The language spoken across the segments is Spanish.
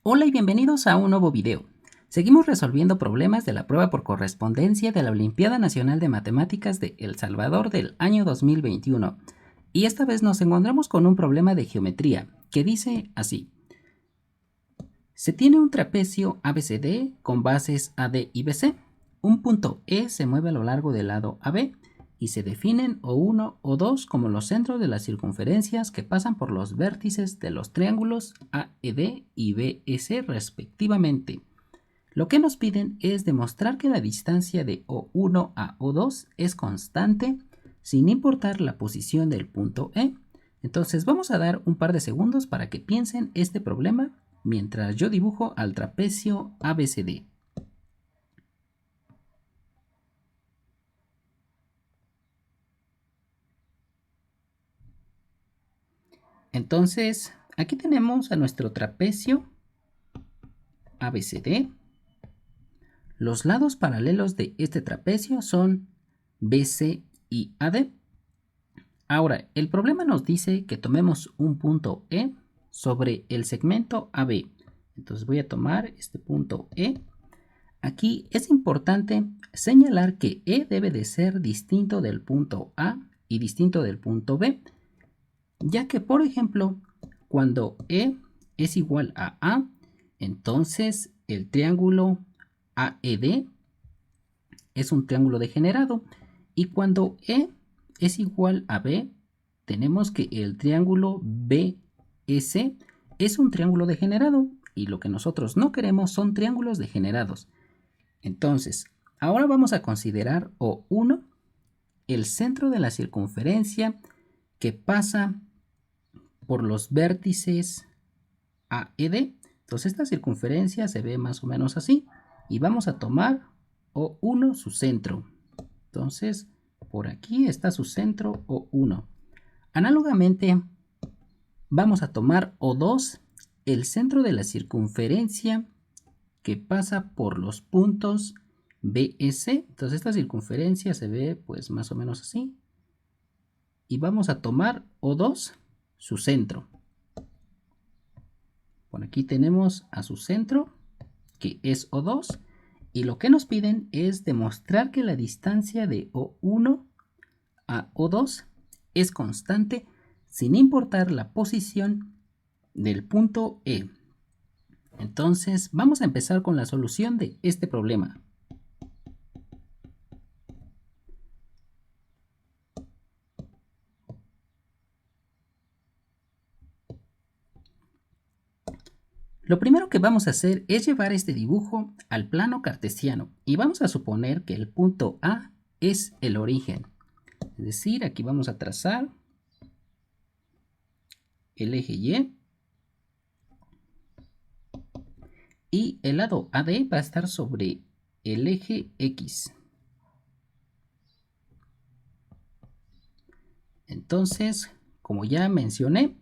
Hola y bienvenidos a un nuevo video. Seguimos resolviendo problemas de la prueba por correspondencia de la Olimpiada Nacional de Matemáticas de El Salvador del año 2021. Y esta vez nos encontramos con un problema de geometría que dice así. Se tiene un trapecio ABCD con bases AD y BC. Un punto E se mueve a lo largo del lado AB y se definen O1 o 2 como los centros de las circunferencias que pasan por los vértices de los triángulos AED y BS respectivamente. Lo que nos piden es demostrar que la distancia de O1 a O2 es constante sin importar la posición del punto E. Entonces vamos a dar un par de segundos para que piensen este problema mientras yo dibujo al trapecio ABCD. Entonces, aquí tenemos a nuestro trapecio ABCD. Los lados paralelos de este trapecio son BC y AD. Ahora, el problema nos dice que tomemos un punto E sobre el segmento AB. Entonces voy a tomar este punto E. Aquí es importante señalar que E debe de ser distinto del punto A y distinto del punto B, ya que, por ejemplo, cuando E es igual a A, entonces el triángulo AED es un triángulo degenerado, y cuando E es igual a B, tenemos que el triángulo BS es un triángulo degenerado, y lo que nosotros no queremos son triángulos degenerados. Entonces, ahora vamos a considerar O1, el centro de la circunferencia que pasa por los vértices AED. Entonces esta circunferencia se ve más o menos así, y vamos a tomar O1 su centro. Entonces por aquí está su centro O1. Análogamente vamos a tomar O2, el centro de la circunferencia que pasa por los puntos BS. Entonces esta circunferencia se ve pues más o menos así, y vamos a tomar O2 su centro. Por aquí tenemos a su centro, que es O2, y lo que nos piden es demostrar que la distancia de O1 a O2 es constante sin importar la posición del punto E. Entonces vamos a empezar con la solución de este problema. Lo primero que vamos a hacer es llevar este dibujo al plano cartesiano, y vamos a suponer que el punto A es el origen. Es decir, aquí vamos a trazar el eje y el lado AD va a estar sobre el eje X. Entonces, como ya mencioné,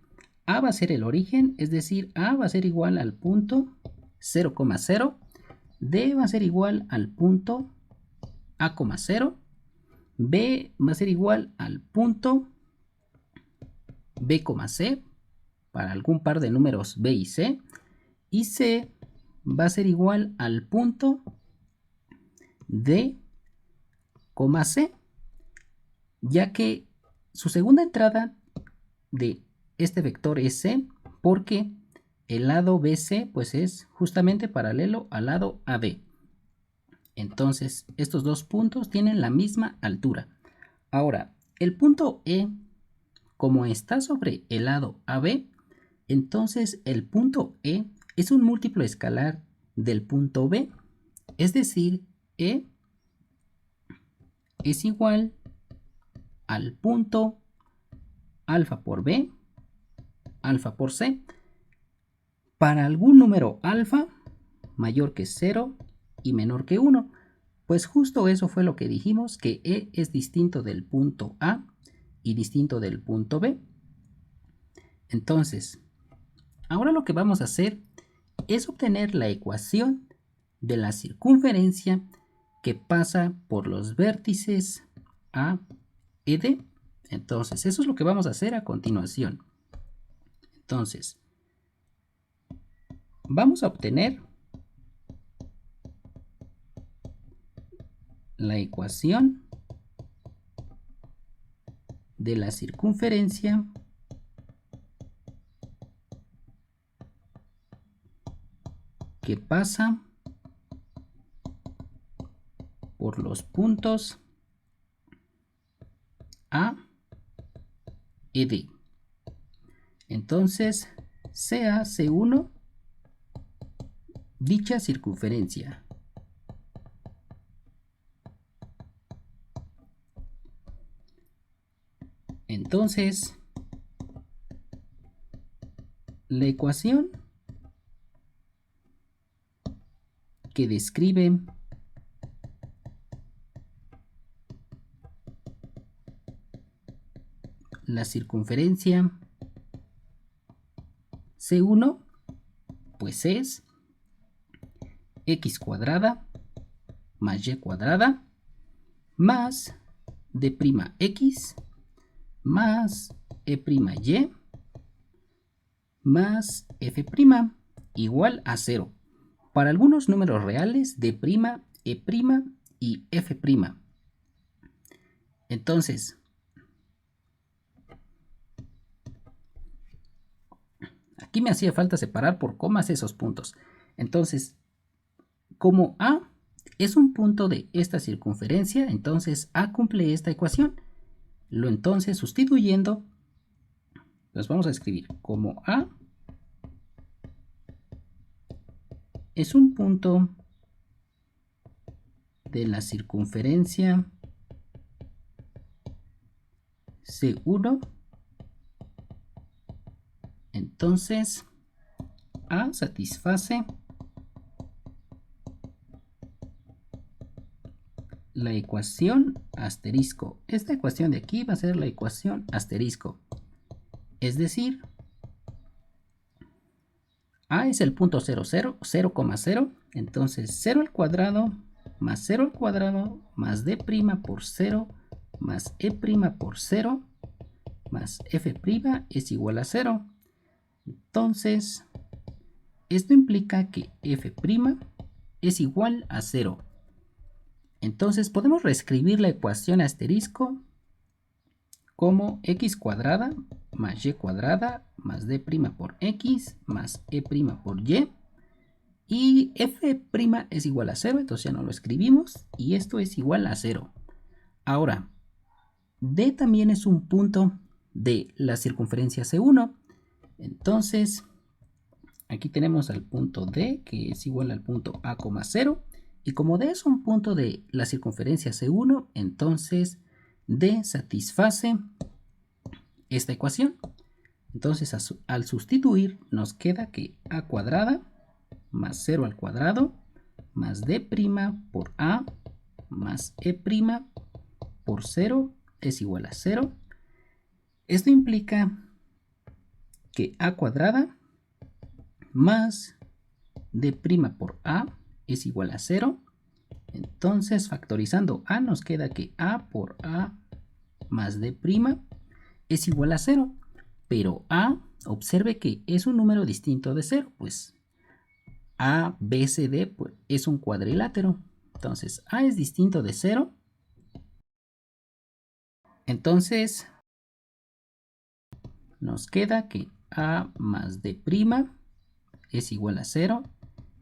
A va a ser el origen, es decir, A va a ser igual al punto 0,0, D va a ser igual al punto A,0, B va a ser igual al punto B,C para algún par de números B y C, y C va a ser igual al punto D, C, ya que su segunda entrada de este vector es C, porque el lado BC pues es justamente paralelo al lado AB. Entonces estos dos puntos tienen la misma altura. Ahora, el punto E, como está sobre el lado AB, entonces el punto E es un múltiplo escalar del punto B, es decir, E es igual al punto alfa por B, alfa por C, para algún número alfa mayor que 0 y menor que 1. Pues justo eso fue lo que dijimos, que E es distinto del punto A y distinto del punto B. Entonces, ahora lo que vamos a hacer es obtener la ecuación de la circunferencia que pasa por los vértices A, E, D. Entonces, eso es lo que vamos a hacer a continuación. Entonces, vamos a obtener la ecuación de la circunferencia que pasa por los puntos A y D. Entonces, sea C1 dicha circunferencia. Entonces, la ecuación que describe la circunferencia C1, pues es x cuadrada más y cuadrada más d'x más y más f' igual a 0. Para algunos números reales, d', e' y f'. Entonces, aquí me hacía falta separar por comas esos puntos. Entonces, como A es un punto de esta circunferencia, entonces A cumple esta ecuación. Entonces, sustituyendo, pues vamos a escribir como A es un punto de la circunferencia C1, entonces A satisface la ecuación asterisco. Esta ecuación de aquí va a ser la ecuación asterisco. Es decir, A es el punto 0, 0,0. Entonces 0 al cuadrado más 0 al cuadrado más d' por 0 más e' por 0 más f' es igual a 0. Entonces, esto implica que f' es igual a 0. Entonces podemos reescribir la ecuación asterisco como x cuadrada más y cuadrada más d' por x más e' por y. Y f' es igual a 0, entonces ya no lo escribimos. Y esto es igual a 0. Ahora, d también es un punto de la circunferencia C1. Entonces, aquí tenemos al punto D, que es igual al punto A, 0. Y como D es un punto de la circunferencia C1, entonces D satisface esta ecuación. Entonces, al sustituir, nos queda que A cuadrada más 0 al cuadrado más D' por A más E' por 0 es igual a 0. Esto implica que A cuadrada más D' por A es igual a 0. Entonces, factorizando A, nos queda que A por A más D' es igual a 0. Pero A, observe que es un número distinto de 0, pues A, B, C, D pues, es un cuadrilátero. Entonces, A es distinto de 0. Entonces, nos queda que A más D' es igual a 0.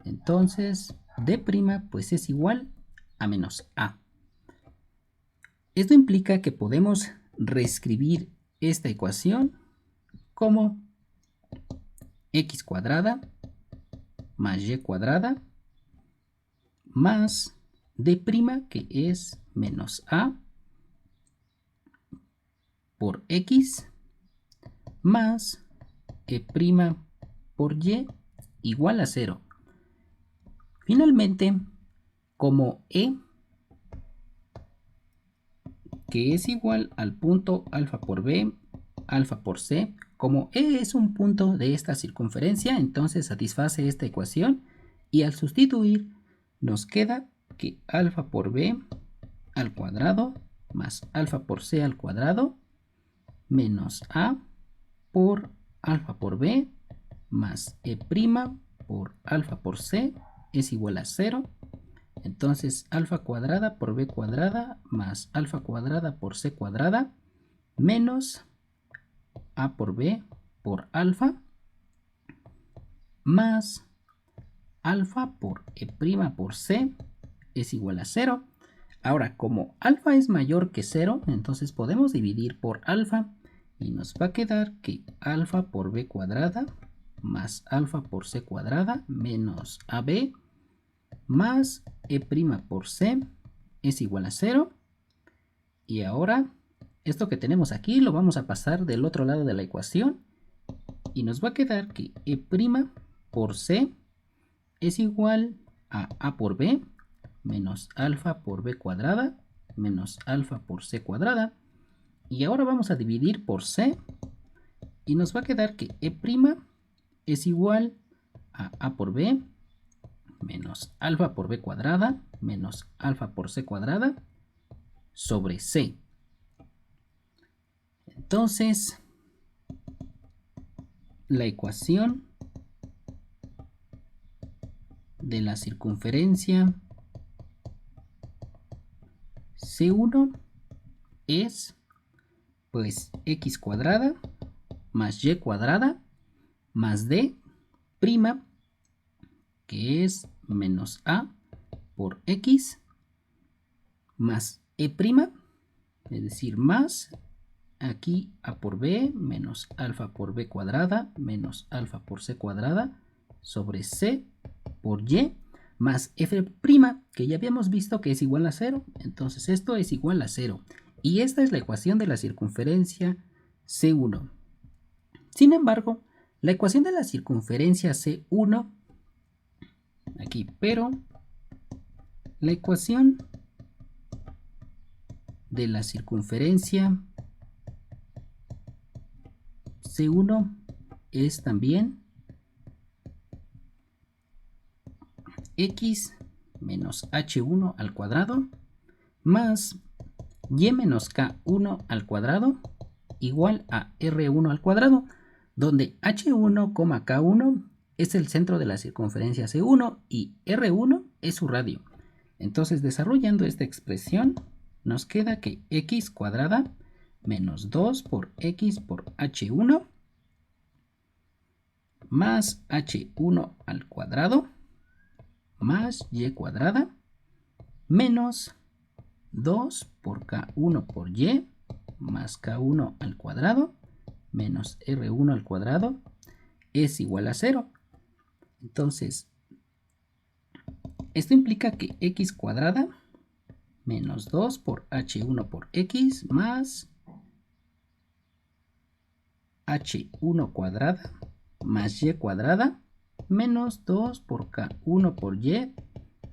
Entonces, D' pues es igual a menos A. Esto implica que podemos reescribir esta ecuación como x cuadrada más y cuadrada más D' que es menos A por x más E' por y igual a 0. Finalmente, como E, que es igual al punto alfa por B, alfa por C, como E es un punto de esta circunferencia, entonces satisface esta ecuación y al sustituir nos queda que alfa por B al cuadrado más alfa por C al cuadrado menos A por alfa por B más E' por alfa por c es igual a 0. Entonces alfa cuadrada por b cuadrada más alfa cuadrada por c cuadrada menos a por b por alfa más alfa por e' por c es igual a 0. Ahora, como alfa es mayor que 0, entonces podemos dividir por alfa y nos va a quedar que alfa por b cuadrada más alfa por c cuadrada menos ab más e' por c es igual a 0. Y ahora, esto que tenemos aquí lo vamos a pasar del otro lado de la ecuación y nos va a quedar que e' por c es igual a por b menos alfa por b cuadrada menos alfa por c cuadrada. Y ahora vamos a dividir por c y nos va a quedar que e' es igual a por b menos alfa por b cuadrada menos alfa por c cuadrada sobre c. Entonces, la ecuación de la circunferencia C1 es pues x cuadrada más y cuadrada más d prima, que es menos a por x más e prima, es decir, más aquí a por b menos alfa por b cuadrada menos alfa por c cuadrada sobre c por y más f', que ya habíamos visto que es igual a 0. Entonces esto es igual a 0. Y esta es la ecuación de la circunferencia C1. Sin embargo, la ecuación de la circunferencia C1, aquí, pero la ecuación de la circunferencia C1 es también x menos h1 al cuadrado más y menos k1 al cuadrado igual a r1 al cuadrado, donde h1, k1 es el centro de la circunferencia C1 y r1 es su radio. Entonces, desarrollando esta expresión, nos queda que x cuadrada menos 2 por x por h1 más h1 al cuadrado más y cuadrada menos 2 por k1 por y más k1 al cuadrado menos r1 al cuadrado es igual a 0. Entonces, esto implica que x cuadrada menos 2 por h1 por x más h1 cuadrada más y cuadrada menos 2 por k1 por y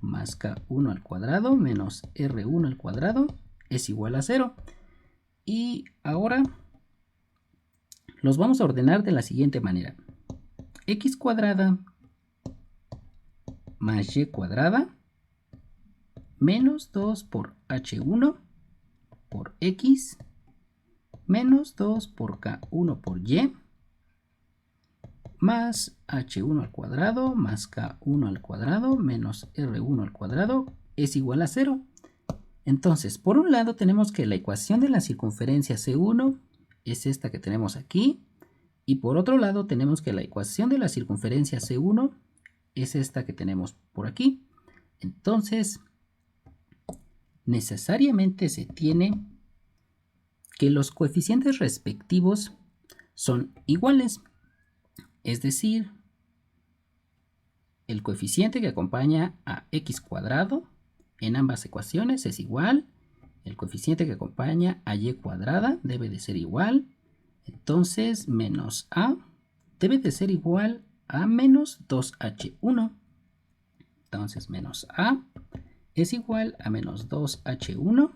más k1 al cuadrado menos r1 al cuadrado es igual a 0. Y ahora los vamos a ordenar de la siguiente manera. X cuadrada más y cuadrada menos 2 por h1 por x menos 2 por k1 por y más h1 al cuadrado más k1 al cuadrado menos r1 al cuadrado es igual a 0. Entonces, por un lado tenemos que la ecuación de la circunferencia C1 es esta que tenemos aquí, y por otro lado tenemos que la ecuación de la circunferencia C1 es esta que tenemos por aquí. Entonces, necesariamente se tiene que los coeficientes respectivos son iguales. Es decir, el coeficiente que acompaña a x cuadrado en ambas ecuaciones es igual. El coeficiente que acompaña a y cuadrada debe de ser igual. Entonces, menos a debe de ser igual a menos 2h1. Entonces, menos a es igual a menos 2h1.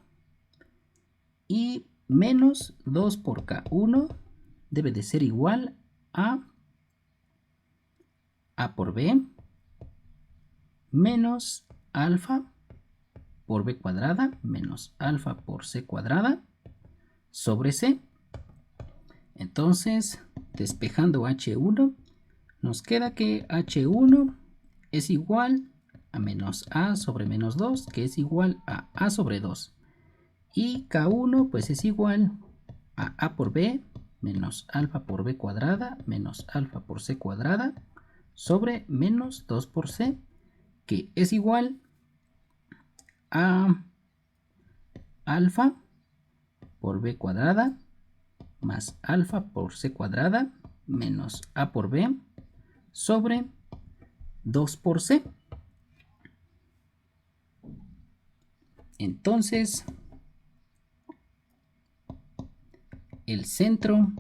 Y menos 2 por k1 debe de ser igual a por b menos alfa por b cuadrada menos alfa por c cuadrada sobre c. Entonces, despejando h1, nos queda que H1 es igual a menos A sobre menos 2, que es igual a A sobre 2. Y K1 pues es igual a A por B menos alfa por B cuadrada menos alfa por C cuadrada sobre menos 2 por C, que es igual a alfa por B cuadrada más alfa por C cuadrada menos A por B sobre 2 por C. Entonces, el centro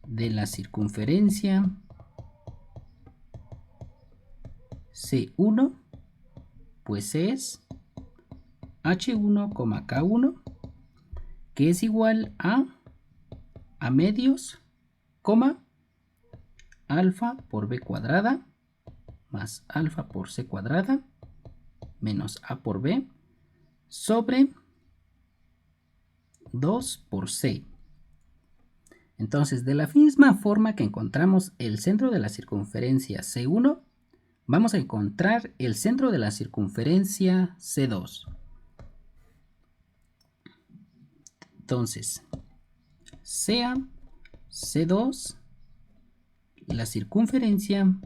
de la circunferencia C1 pues es H1, K1, que es igual a medios, alfa por B cuadrada más alfa por C cuadrada menos A por B sobre 2 por C. Entonces, de la misma forma que encontramos el centro de la circunferencia C1, vamos a encontrar el centro de la circunferencia C2. Entonces, sea C2 la circunferencia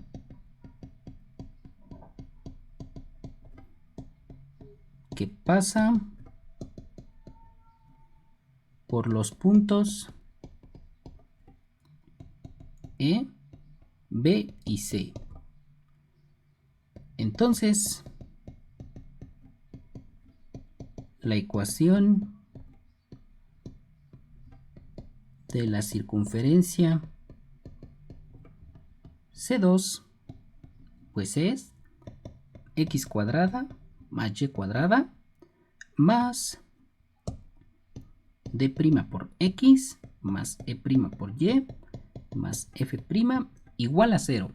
que pasa por los puntos E, B y C. Entonces, la ecuación de la circunferencia C2 pues es x cuadrada más y cuadrada más d' por x más e' por y más f' igual a 0.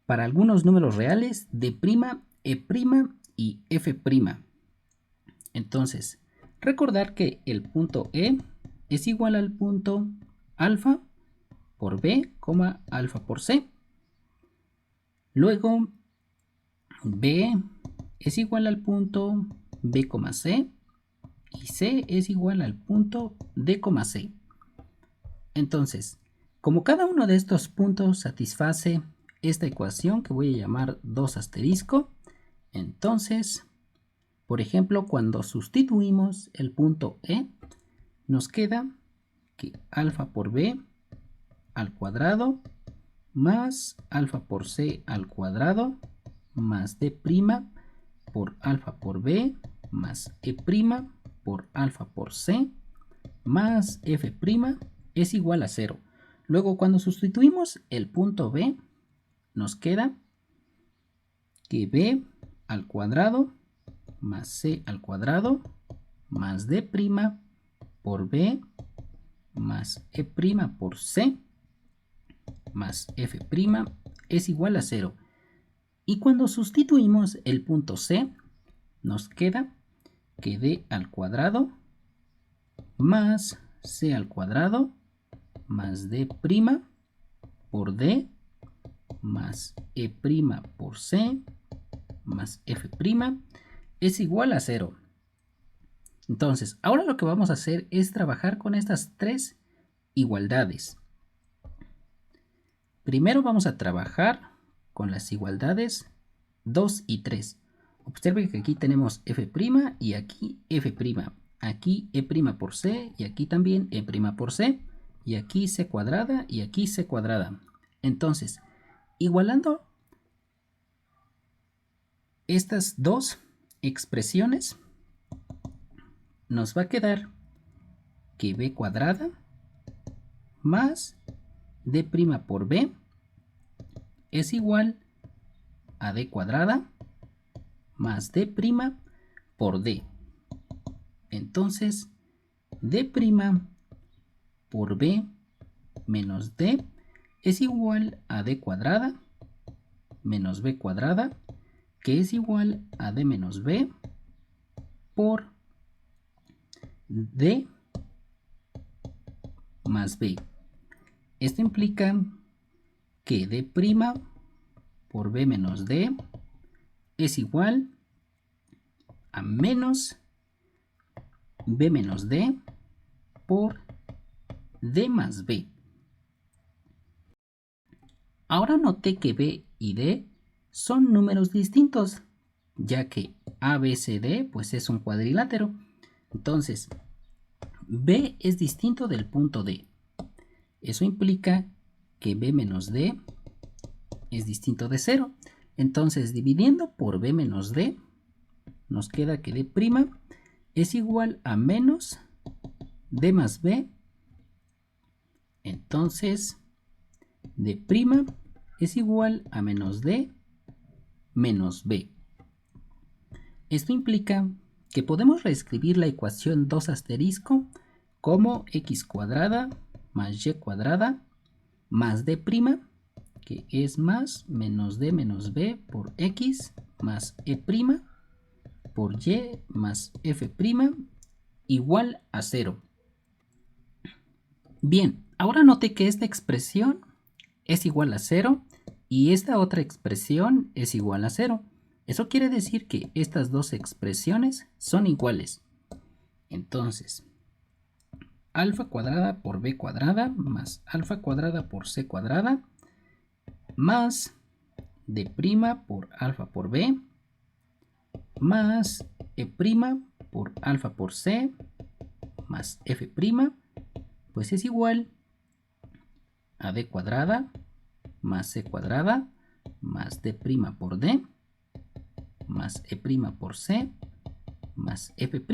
Para algunos números reales, d', e' y f'. Entonces, recordar que el punto E es igual al punto alfa por B, alfa por C. Luego, B es igual al punto B, C, y C es igual al punto D, C. Entonces, como cada uno de estos puntos satisface esta ecuación que voy a llamar 2 asterisco, entonces, por ejemplo, cuando sustituimos el punto E, nos queda que alfa por B al cuadrado más alfa por C al cuadrado más D' por alfa por B más E' por alfa por C más F' es igual a 0. Luego, cuando sustituimos el punto B, nos queda que B al cuadrado más C al cuadrado más D' por B más E' por C más F' es igual a 0. Y cuando sustituimos el punto C, nos queda que D al cuadrado más C al cuadrado más D' por D más E' por C más F' es igual a 0. Entonces, ahora lo que vamos a hacer es trabajar con estas tres igualdades. Primero vamos a trabajar con las igualdades 2 y 3. Observen que aquí tenemos F' y aquí F'. Aquí E' por C y aquí también E' por C. Y aquí C cuadrada y aquí C cuadrada. Entonces, igualando estas dos expresiones, nos va a quedar que B cuadrada más D' por B es igual a D cuadrada más D' por D. Entonces, D' por B menos D es igual a D cuadrada menos B cuadrada, que es igual a D menos B por D más B. Esto implica que d' por b menos d es igual a menos b menos d por d más b. Ahora noté que b y d son números distintos, ya que ABCD pues es un cuadrilátero. Entonces, b es distinto del punto D. Eso implica que b menos d es distinto de 0. Entonces, dividiendo por b menos d, nos queda que d' es igual a menos d más b. Entonces, d' es igual a menos d menos b. Esto implica que podemos reescribir la ecuación 2 asterisco como x cuadrada más y cuadrada más d', que es más menos d menos b por x más e' por y más f' igual a 0. Bien, ahora note que esta expresión es igual a 0 y esta otra expresión es igual a 0. Eso quiere decir que estas dos expresiones son iguales. Entonces, alfa cuadrada por b cuadrada más alfa cuadrada por c cuadrada más d' por alfa por b más e' por alfa por c más f', pues es igual a d cuadrada más c cuadrada más d' por d más e' por c más f'.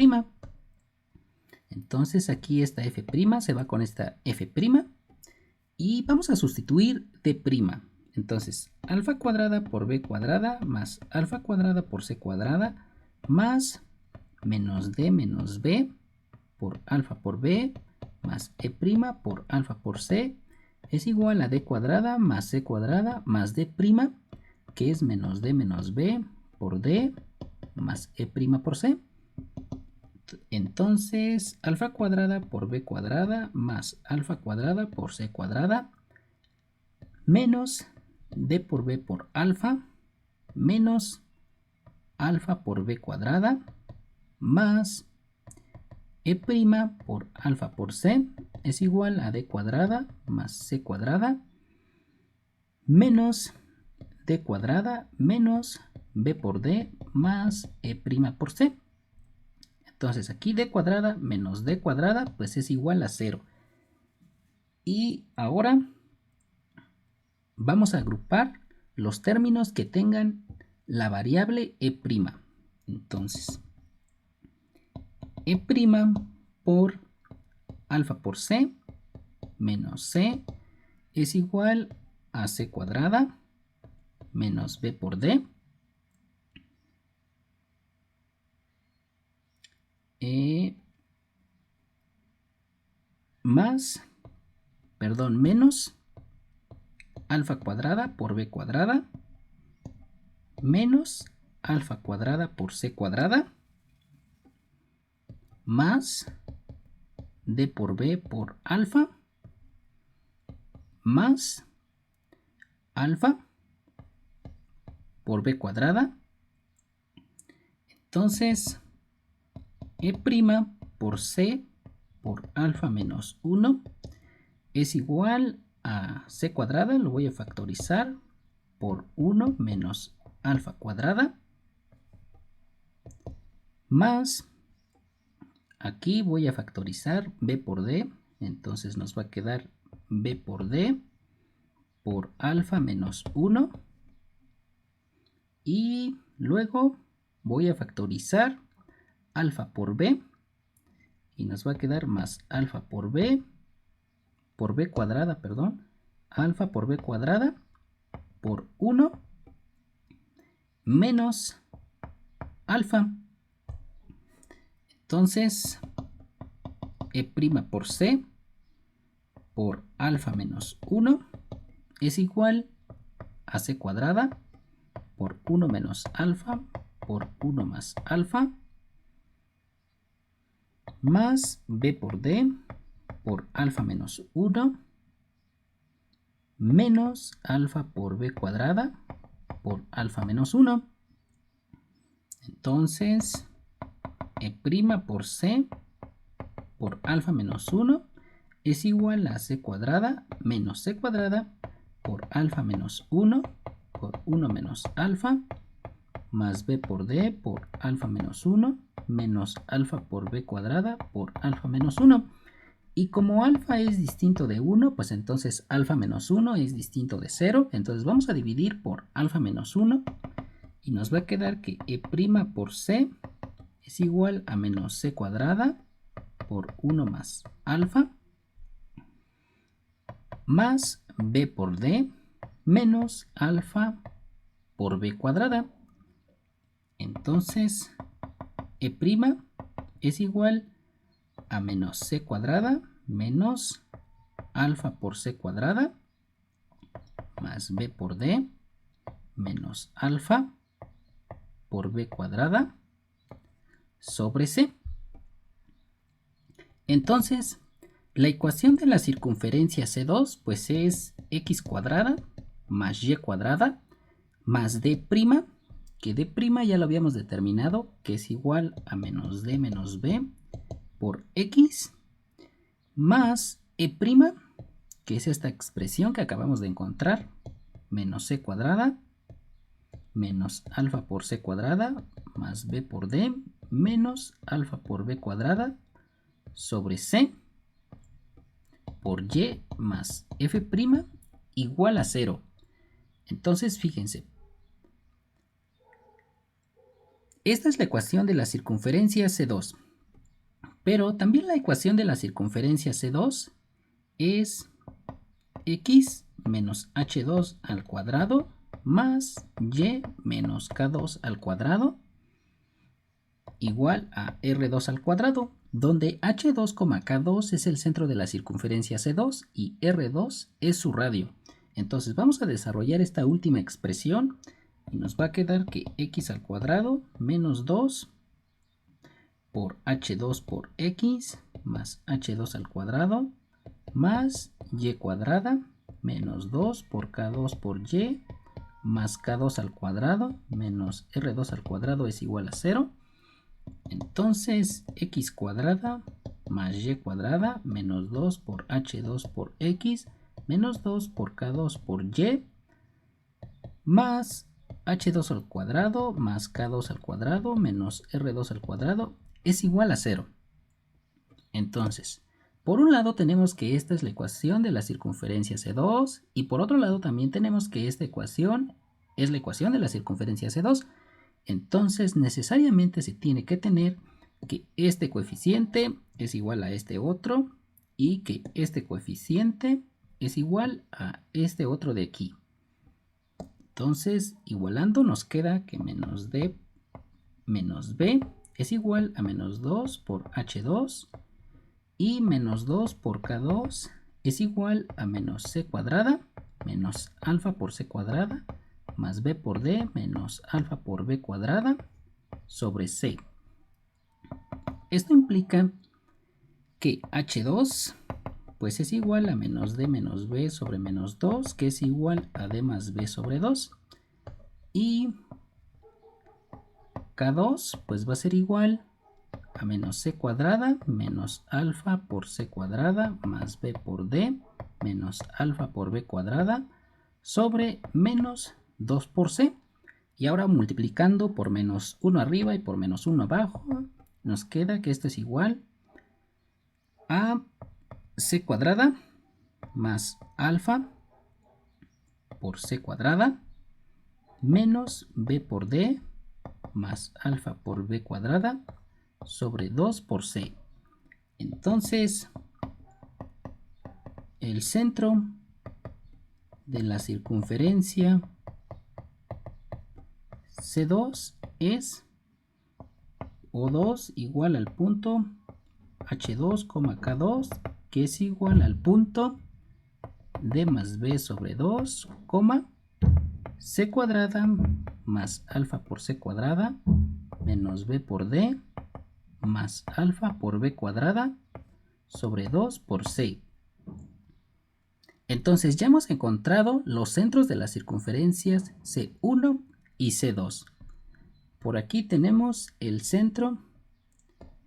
Entonces aquí esta f' se va con esta f' y vamos a sustituir d'. Entonces, alfa cuadrada por b cuadrada más alfa cuadrada por c cuadrada más menos d menos b por alfa por b más e' por alfa por c es igual a d cuadrada más c cuadrada más d', que es menos d menos b por d más e' por c. Entonces, alfa cuadrada por b cuadrada más alfa cuadrada por c cuadrada menos d por b por alfa menos alfa por b cuadrada más e' por alfa por c es igual a d cuadrada más c cuadrada menos d cuadrada menos b por d más e' por c. Entonces aquí d cuadrada menos d cuadrada pues es igual a 0. Y ahora vamos a agrupar los términos que tengan la variable e'. Entonces, e' por alfa por c menos c es igual a c cuadrada menos b por d menos alfa cuadrada por b cuadrada menos alfa cuadrada por c cuadrada más d por b por alfa más alfa por b cuadrada. Entonces, e' por c por alfa menos 1 es igual a c cuadrada, lo voy a factorizar, por 1 menos alfa cuadrada, más, aquí voy a factorizar b por d, entonces nos va a quedar b por d por alfa menos 1, y luego voy a factorizar alfa por b, y nos va a quedar más alfa por b cuadrada, alfa por b cuadrada por 1 menos alfa. Entonces, e' por c por alfa menos 1 es igual a c cuadrada por 1 menos alfa por 1 más alfa más b por d por alfa menos 1 menos alfa por b cuadrada por alfa menos 1. Entonces, e' por c por alfa menos 1 es igual a c cuadrada menos c cuadrada por alfa menos 1 por 1 menos alfa más b por d por alfa menos 1 menos alfa por b cuadrada por alfa menos 1. Y como alfa es distinto de 1, pues entonces alfa menos 1 es distinto de 0. Entonces vamos a dividir por alfa menos 1 y nos va a quedar que e' por c es igual a menos c cuadrada por 1 más alfa más b por d menos alfa por b cuadrada. Entonces, e' es igual a menos c cuadrada menos alfa por c cuadrada más b por d menos alfa por b cuadrada sobre c. Entonces, la ecuación de la circunferencia C2 pues es x cuadrada más y cuadrada más d', que d' ya lo habíamos determinado, que es igual a menos d menos b por x, más e', que es esta expresión que acabamos de encontrar, menos c cuadrada menos alfa por c cuadrada más b por d menos alfa por b cuadrada sobre c por y más f' igual a 0. Entonces, fíjense. Esta es la ecuación de la circunferencia C2. Pero también la ecuación de la circunferencia C2 es x menos h2 al cuadrado más y menos k2 al cuadrado igual a r2 al cuadrado, donde h2, k2 es el centro de la circunferencia C2 y r2 es su radio. Entonces vamos a desarrollar esta última expresión y nos va a quedar que x al cuadrado menos 2 por h2 por x más h2 al cuadrado más y cuadrada menos 2 por k2 por y más k2 al cuadrado menos r2 al cuadrado es igual a 0. Entonces x cuadrada más y cuadrada menos 2 por h2 por x menos 2 por k2 por y más h2 al cuadrado más k2 al cuadrado menos r2 al cuadrado es igual a 0. Entonces, por un lado tenemos que esta es la ecuación de la circunferencia C2 y por otro lado también tenemos que esta ecuación es la ecuación de la circunferencia C2. Entonces necesariamente se tiene que tener que este coeficiente es igual a este otro y que este coeficiente es igual a este otro de aquí. Entonces, igualando nos queda que menos d menos b es igual a menos 2 por h2 y menos 2 por k2 es igual a menos c cuadrada menos alfa por c cuadrada más b por d menos alfa por b cuadrada sobre c. Esto implica que h2 pues es igual a menos d menos b sobre menos 2, que es igual a d más b sobre 2. Y k2 pues va a ser igual a menos c cuadrada menos alfa por c cuadrada más b por d menos alfa por b cuadrada sobre menos 2 por c. Y ahora multiplicando por menos 1 arriba y por menos 1 abajo, nos queda que esto es igual a c cuadrada más alfa por c cuadrada menos b por d más alfa por b cuadrada sobre 2 por c. Entonces, el centro de la circunferencia C2 es O2 igual al punto H2, K2, que es igual al punto D más B sobre 2, C cuadrada más alfa por C cuadrada menos B por D más alfa por B cuadrada sobre 2 por C. Entonces ya hemos encontrado los centros de las circunferencias C1 y C2. Por aquí tenemos el centro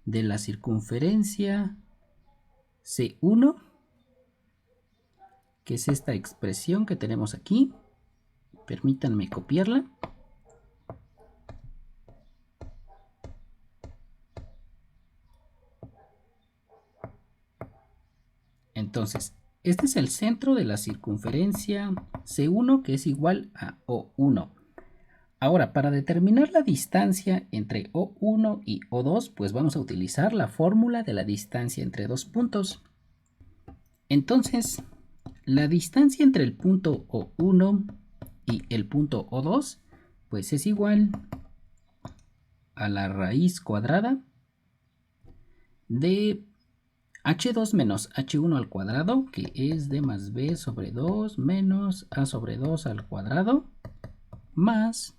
de la circunferencia C1, que es esta expresión que tenemos aquí. Permítanme copiarla. Entonces, este es el centro de la circunferencia C1, que es igual a O1. Ahora, para determinar la distancia entre O1 y O2, pues vamos a utilizar la fórmula de la distancia entre dos puntos. Entonces, la distancia entre el punto O1 y el punto O2, pues es igual a la raíz cuadrada de h2 menos h1 al cuadrado, que es d más b sobre 2 menos a sobre 2 al cuadrado, más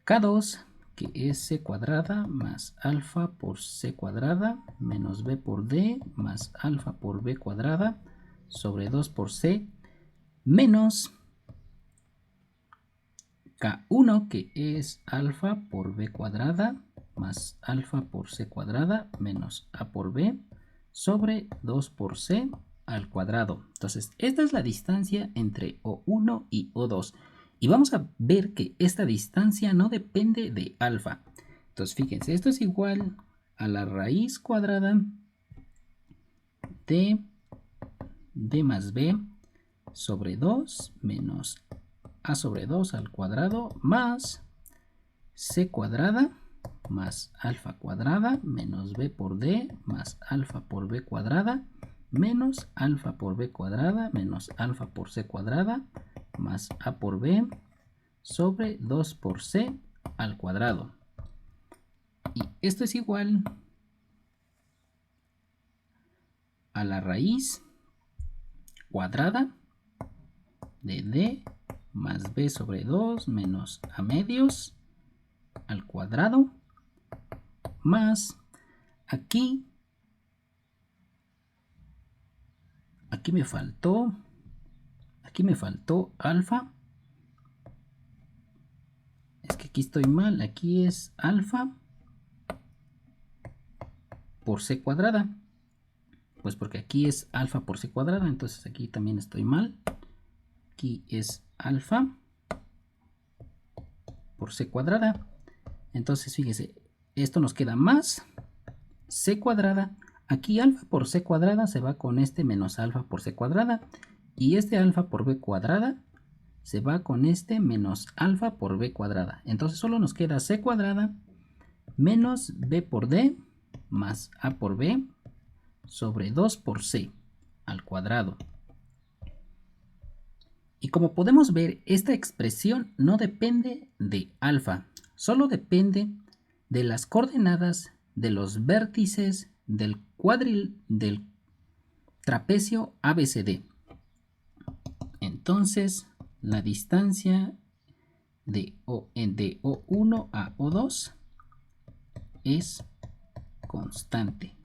k2, que es c cuadrada más alfa por c cuadrada menos b por d más alfa por b cuadrada sobre 2 por c menos k1, que es alfa por b cuadrada más alfa por c cuadrada menos a por b sobre 2 por c al cuadrado. Entonces, esta es la distancia entre O1 y O2. Y vamos a ver que esta distancia no depende de alfa. Entonces, fíjense, esto es igual a la raíz cuadrada de d más b sobre 2 menos a sobre 2 al cuadrado más c cuadrada más alfa cuadrada menos b por d más alfa por b cuadrada menos alfa por b cuadrada menos alfa por c cuadrada más a por b sobre 2 por c al cuadrado. Y esto es igual a la raíz cuadrada de d más b sobre 2 menos a medios al cuadrado más aquí me faltó alfa. Es que aquí estoy mal, aquí es alfa por c cuadrada, pues porque aquí es alfa por c cuadrada, entonces aquí también estoy mal. Aquí es alfa por c cuadrada. Entonces fíjese, esto nos queda más c cuadrada. Aquí alfa por c cuadrada se va con este menos alfa por c cuadrada. Y este alfa por b cuadrada se va con este menos alfa por b cuadrada. Entonces solo nos queda c cuadrada menos b por d más a por b sobre 2 por c al cuadrado. Y como podemos ver, esta expresión no depende de alfa, solo depende de las coordenadas de los vértices del trapecio ABCD. Entonces, la distancia de O1 a O2 es constante.